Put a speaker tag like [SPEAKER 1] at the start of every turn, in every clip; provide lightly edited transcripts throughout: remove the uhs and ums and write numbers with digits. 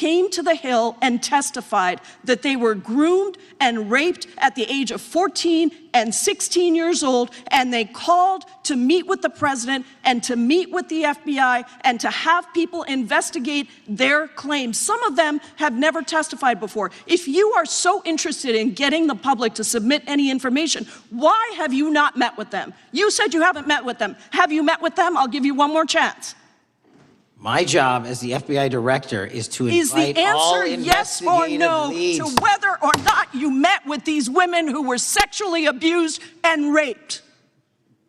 [SPEAKER 1] came to the Hill and testified that they were groomed and raped at the age of 14 and 16 years old, and they called to meet with the president and to meet with the FBI and to have people investigate their claims. Some of them have never testified before. If you are so interested in getting the public to submit any information, why have you not met with them? You said you haven't met with them. Have you met with them? I'll give you one more chance.
[SPEAKER 2] My job as the FBI director is to invite all investigative leads. Is the answer yes or no to whether or not you met with these women who were sexually abused and raped?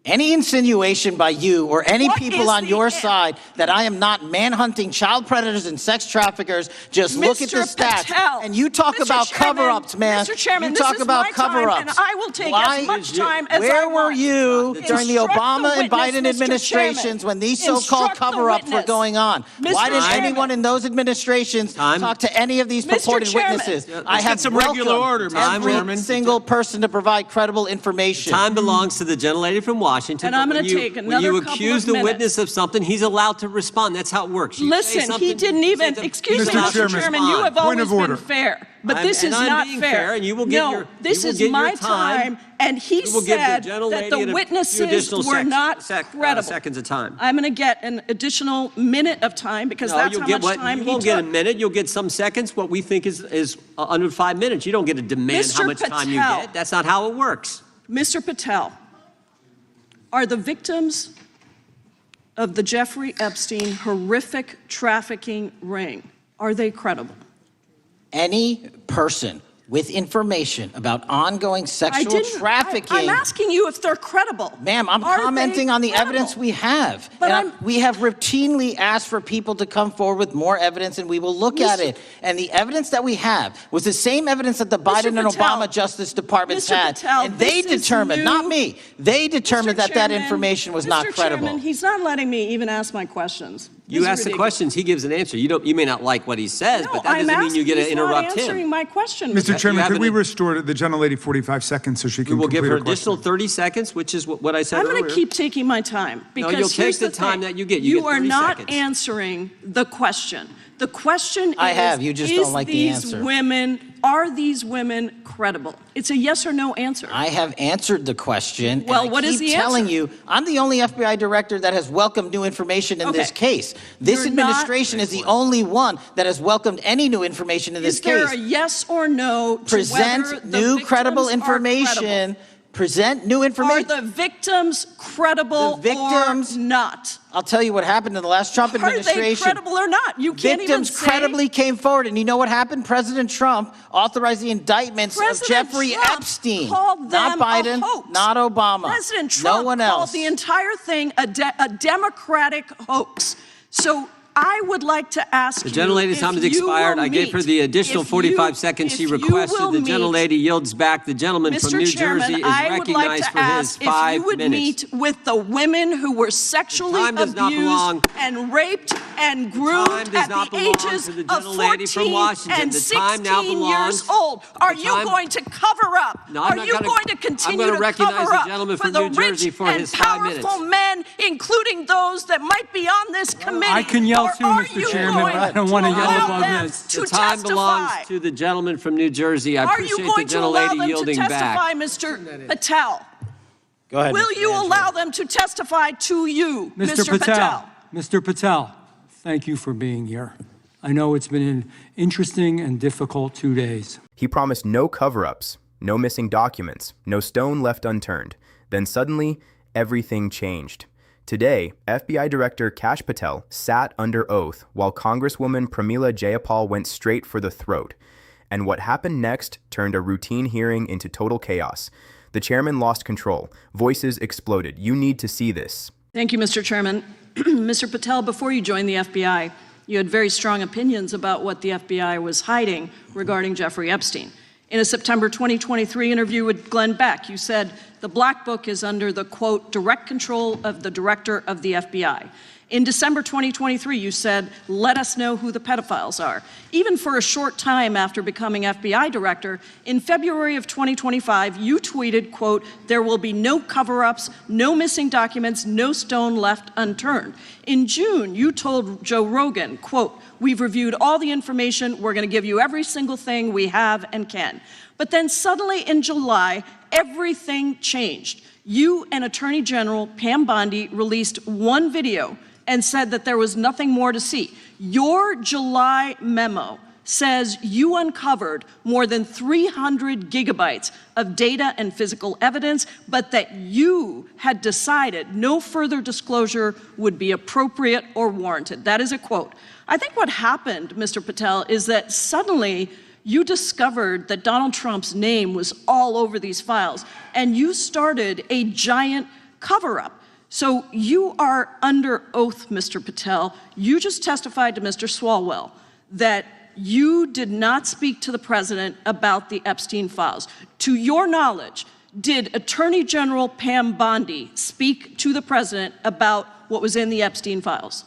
[SPEAKER 2] Any insinuation by you or any people on your side that I am not manhunting child predators and sex traffickers, just look at the stats. And you talk about cover-ups, man.
[SPEAKER 1] Mr. Chairman,
[SPEAKER 2] you talk about cover-ups.
[SPEAKER 1] And I will take as much time as I
[SPEAKER 2] Where
[SPEAKER 1] want.
[SPEAKER 2] were you during the Obama and Biden administrations when these so-called cover-ups were going on? Why didn't anyone in those administrations talk to any of these purported witnesses? I have welcomed every single person to provide credible information.
[SPEAKER 3] Time belongs to the gentlelady from Washington.
[SPEAKER 1] And I'm going to take another couple of minutes.
[SPEAKER 3] When you accuse the witness of something, he's allowed to respond. That's how it works.
[SPEAKER 1] Listen, he didn't even, excuse me, Mr. Chairman, you have always been fair. But this is not fair.
[SPEAKER 3] And you will get
[SPEAKER 1] no, this is my time, and he said that the witnesses were not credible.
[SPEAKER 3] Seconds of time.
[SPEAKER 1] I'm going to get an additional minute of time because that's how much time he took.
[SPEAKER 3] You won't get a minute. You'll get some seconds. What we think is under 5 minutes. You don't get to demand how much time you get. That's not how it works.
[SPEAKER 1] Mr. Patel, are the victims of the Jeffrey Epstein horrific trafficking ring, are they credible?
[SPEAKER 2] Any person with information about ongoing sexual trafficking.
[SPEAKER 1] I'm asking you if they're credible.
[SPEAKER 2] Ma'am, I'm commenting on the evidence we have. And we have routinely asked for people to come forward with more evidence, and we will look at it. And the evidence that we have was the same evidence that the Biden and Obama Justice Departments had. And they determined, not me, they determined that that information was not credible.
[SPEAKER 1] Chairman, he's not letting me even ask my questions.
[SPEAKER 3] You ask the questions, he gives an answer. You may not like what he says, but that doesn't mean you get to interrupt him.
[SPEAKER 1] He's not answering my question.
[SPEAKER 4] Mr. Chairman, could we restore the gentlelady 45 seconds so she can complete her question?
[SPEAKER 3] We will give her additional 30 seconds, which is what I said earlier.
[SPEAKER 1] I'm going to keep taking my time. Because
[SPEAKER 3] no, you'll take the time that you get.
[SPEAKER 1] You are not answering the question. The question is,
[SPEAKER 2] you just don't like the answer.
[SPEAKER 1] Are these women credible? It's a yes or no answer.
[SPEAKER 2] I have answered the question.
[SPEAKER 1] Well, what is the answer?
[SPEAKER 2] I keep telling you, I'm the only FBI director that has welcomed new information in this case. This administration is the only one that has welcomed any new information in this case.
[SPEAKER 1] Is there a yes or no to
[SPEAKER 2] present new credible information? Present new information.
[SPEAKER 1] Are the victims credible or not?
[SPEAKER 2] I'll tell you what happened in the last Trump administration.
[SPEAKER 1] Are they credible or not? You can't even say.
[SPEAKER 2] Victims credibly came forward, and you know what happened? President Trump authorized the indictments of Jeffrey Epstein.
[SPEAKER 1] Called them
[SPEAKER 2] not Biden,
[SPEAKER 1] a hoax.
[SPEAKER 2] not Obama.
[SPEAKER 1] President Trump
[SPEAKER 2] no one else.
[SPEAKER 1] called the entire thing a Democratic hoax. So I would like to ask
[SPEAKER 3] the gentlelady's time has expired. I gave her the additional 45 seconds she requested. The gentlelady yields back. The gentleman from New Jersey is recognized for his 5 minutes.
[SPEAKER 1] If you would meet with the women who were sexually abused and raped and groomed at the ages of 14 and 16 years old. Are you going to cover up?
[SPEAKER 3] No,
[SPEAKER 1] are you going to continue to cover up for the rich and powerful men, including those that might be on this committee?
[SPEAKER 4] I can yell too, Mr. Chairman, but I don't want to yell above this.
[SPEAKER 3] The time belongs to the gentleman from New Jersey. I appreciate the gentlelady yielding back.
[SPEAKER 1] Are you going to allow them to testify, Mr. Patel?
[SPEAKER 2] Go ahead.
[SPEAKER 1] Will you allow them to testify to you, Mr. Patel?
[SPEAKER 4] Mr. Patel, thank you for being here. I know it's been an interesting and difficult 2 days.
[SPEAKER 5] He promised no cover-ups, no missing documents, no stone left unturned. Then suddenly, everything changed. Today, FBI Director Kash Patel sat under oath while Congresswoman Pramila Jayapal went straight for the throat. And what happened next turned a routine hearing into total chaos. The chairman lost control. Voices exploded. You need to see this.
[SPEAKER 1] Thank you, Mr. Chairman. Mr. Patel, before you joined the FBI, you had very strong opinions about what the FBI was hiding regarding Jeffrey Epstein. In a September 2023 interview with Glenn Beck, you said the Black Book is under the, quote, direct control of the director of the FBI. In December 2023, you said, let us know who the pedophiles are. Even for a short time after becoming FBI director, in February of 2025, you tweeted, quote, there will be no cover-ups, no missing documents, no stone left unturned. In June, you told Joe Rogan, quote, we've reviewed all the information, we're going to give you every single thing we have and can. But then suddenly in July, everything changed. You and Attorney General Pam Bondi released one video and said that there was nothing more to see. Your July memo says you uncovered more than 300 gigabytes of data and physical evidence, but that you had decided no further disclosure would be appropriate or warranted. That is a quote. I think what happened, Mr. Patel, is that suddenly you discovered that Donald Trump's name was all over these files, and you started a giant cover-up. So you are under oath, Mr. Patel. You just testified to Mr. Swalwell that you did not speak to the president about the Epstein files. To your knowledge, did Attorney General Pam Bondi speak to the president about what was in the Epstein files?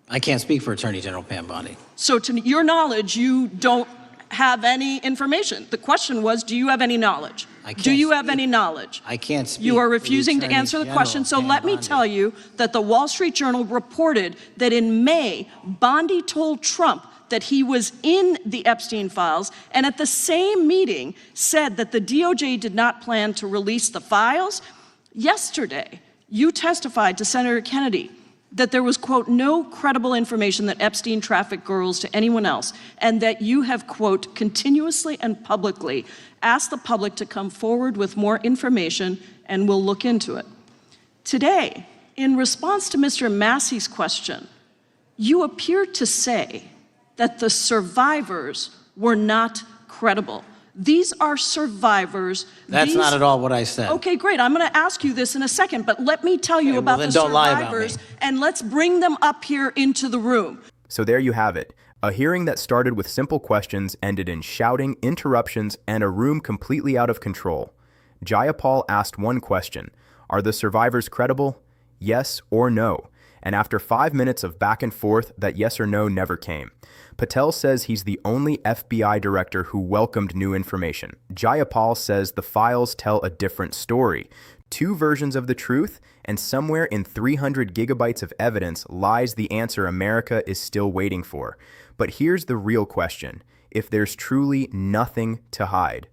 [SPEAKER 2] I can't speak for Attorney General Pam Bondi.
[SPEAKER 1] So to your knowledge, you don't have any information. The question was, do you have any knowledge? Do you have any knowledge?
[SPEAKER 2] I can't speak.
[SPEAKER 1] You are refusing to answer the question, so let me tell you that the Wall Street Journal reported that in May, Bondi told Trump that he was in the Epstein files, and at the same meeting said that the DOJ did not plan to release the files. Yesterday, you testified to Senator Kennedy that there was, quote, no credible information that Epstein trafficked girls to anyone else, and that you have, quote, continuously and publicly asked the public to come forward with more information and we'll look into it. Today, in response to Mr. Massey's question, you appeared to say that the survivors were not credible. These are survivors.
[SPEAKER 2] That's not at all what I said.
[SPEAKER 1] Okay, great. I'm going to ask you this in a second, but let me tell you about the survivors, and let's bring them up here into the room.
[SPEAKER 5] So there you have it. A hearing that started with simple questions ended in shouting, interruptions, and a room completely out of control. Jayapal asked one question: are the survivors credible? Yes or no? And after 5 minutes of back and forth, that yes or no never came. Patel says he's the only FBI director who welcomed new information. Jayapal says the files tell a different story. Two versions of the truth, and somewhere in 300 gigabytes of evidence lies the answer America is still waiting for. But here's the real question. If there's truly nothing to hide,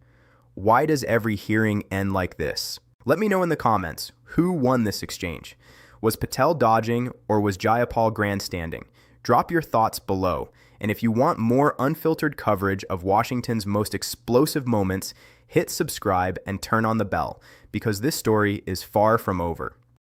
[SPEAKER 5] why does every hearing end like this? Let me know in the comments, who won this exchange? Was Patel dodging, or was Jayapal grandstanding? Drop your thoughts below. And if you want more unfiltered coverage of Washington's most explosive moments, hit subscribe and turn on the bell, because this story is far from over.